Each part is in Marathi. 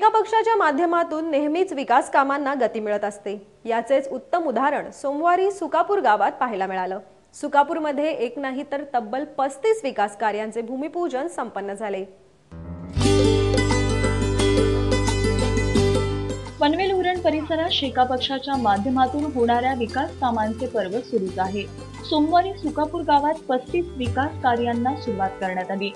शेका पक्षाच्या माध्यमातून नेहमीच विकास कामांना गती मिळत असते। याचेच उत्तम उदाहरण सोमवारी सुकापूर गावात पाहायला मिळालं। सुकापूरमध्ये एक नाही तर तब्बल 35 विकास कार्यांचे भूमिपूजन संपन्न झाले। पनवेल उरण परिसरात शेका पक्षाच्या माध्यमातून होणाऱ्या विकास कामांचे पर्व सुरूच आहे। सोमवारी सुकापूर गावात 35 विकास कार्यांना सुरुवात करण्यात आली।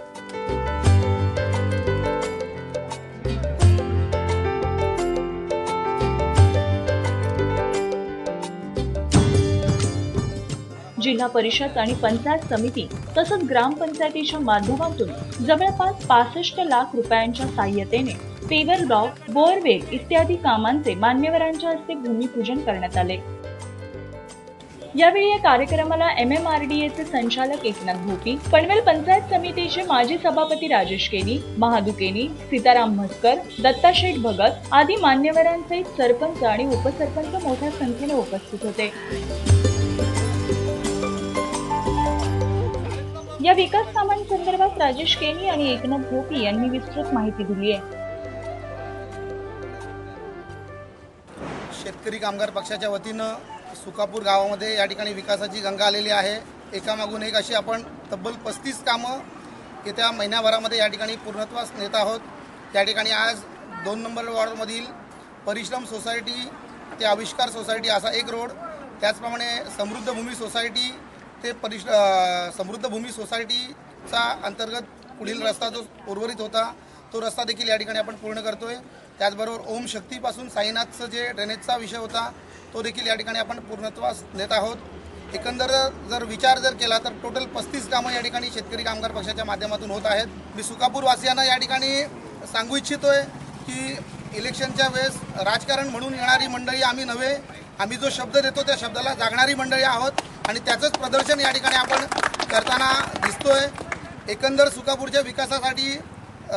जिल्हा परिषद आणि पंचायत समिती तसंच ग्रामपंचायतीच्या माध्यमातून जवळपास 65 लाख रुपयांच्या सहाय्यतेने पेवर ब्लॉक, बोअरवेल इत्यादी कामांचे मान्यवरांच्या हस्ते भूमिपूजन करण्यात आले। यावेळी या कार्यक्रमाला MMRDAचे संचालक एकनाथ भोपी, पनवेल पंचायत समितीचे माजी सभापती राजेश केनी, महादू केनी, सीताराम म्हसकर, दत्ताशेठ भगत आदी मान्यवरांसहित सरपंच आणि उपसरपंच मोठ्या संख्येने उपस्थित होते। या विकास कामांसंदर्भात राजेश केनी आणि एकनाथ भोपी यांनी विस्तृत माहिती दिली आहे। शेतकरी कामगार पक्षाच्या वतीनं सुकापूर गावामध्ये या ठिकाणी विकासाची गंगा आलेली आहे। एकामागून एक अशी आपण तब्बल 35 कामं येत्या महिन्याभरामध्ये या ठिकाणी पूर्णत्वास नेत आहोत। या ठिकाणी आज 2 नंबर वॉर्डमधील परिश्रम सोसायटी ते आविष्कार सोसायटी असा एक रोड, त्याचप्रमाणे समृद्ध भूमी सोसायटी ते समृद्ध भूमी सोसायटीचा अंतर्गत पुढील रस्ता जो उर्वरित होता तो रस्ता देखील या ठिकाणी आपण पूर्ण करतोय। त्याचबरोबर ओम शक्तीपासून साईनाथचं जे ड्रेनेजचा विषय होता तो देखील या ठिकाणी आपण पूर्णत्वास नेत आहोत। एकंदर जर विचार केला तर टोटल 35 कामं या ठिकाणी शेतकरी कामगार पक्षाच्या माध्यमातून होत आहेत। मी सुकापूर वासियांना या ठिकाणी सांगू इच्छितोय की इलेक्शनच्या वेळेस राजकारण म्हणून येणारी मंडळी आम्ही नव्हे, आम्ही जो शब्द देतो त्या शब्दाला जागणारी मंडळी आहोत आणि त्याचंच प्रदर्शन या ठिकाणी आपण करताना दिसतोय। एकंदर सुकापूरच्या विकासासाठी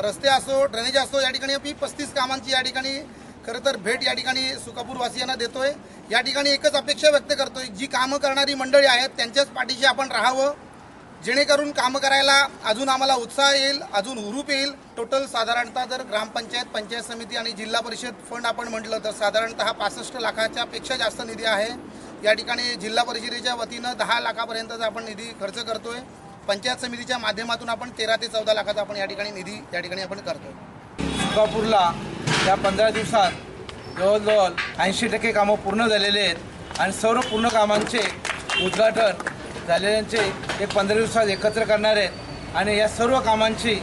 रस्ते असो, ड्रेनेज असो, या ठिकाणी आम्ही 35 कामांची या ठिकाणी खरं तर भेट या ठिकाणी सुकापूरवासियांना देतोय। या ठिकाणी एकच अपेक्षा व्यक्त करतोय, जी कामं करणारी मंडळी आहेत त्यांच्याच पाठीशी आपण राहावं, जेणेकरून कामं करायला अजून आम्हाला उत्साह येईल, अजून हुरूप येईल। टोटल साधारणतः जर ग्रामपंचायत, पंचायत समिती आणि जिल्हा परिषद फंड आपण म्हटलं तर साधारणतः 65 लाखाच्या पेक्षा जास्त निधी आहे। या ठिकाणी जिल्हा परिषदेच्या वतीनं 10 लाखापर्यंतचा आपण निधी खर्च करतोय। पंचायत समितीच्या माध्यमातून आपण 13 ते 14 लाखाचा आपण या ठिकाणी निधी या ठिकाणी आपण करतोय। सुकापूरला या 15 दिवसात जवळजवळ 80% कामं पूर्ण झालेले आहेत आणि सर्व पूर्ण कामांचे उद्घाटन झालेल्यांचे एक 15 दिवसात एकत्र करणार आहेत आणि या सर्व कामांची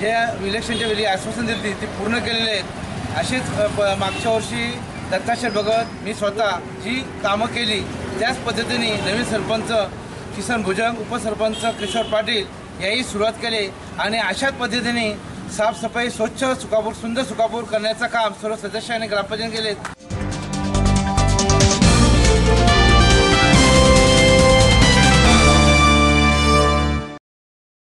जे इलेक्शनच्या वेळी आश्वासन दिली ती पूर्ण केलेले आहेत। अशीच मागच्या वर्षी दत्ताशेठ भगत मी स्वतः जी कामं केली त्याच पद्धतीने नवीन सरपंच किसन भुजंग, उपसरपंच किशोर पाटील याही सुरुवात केली आणि अशाच पद्धतीने साफसफाई, स्वच्छ सुकापूर, सुंदर सुकापूर करण्याचं काम सर्व सदस्य आणि ग्रामपंचायत केले।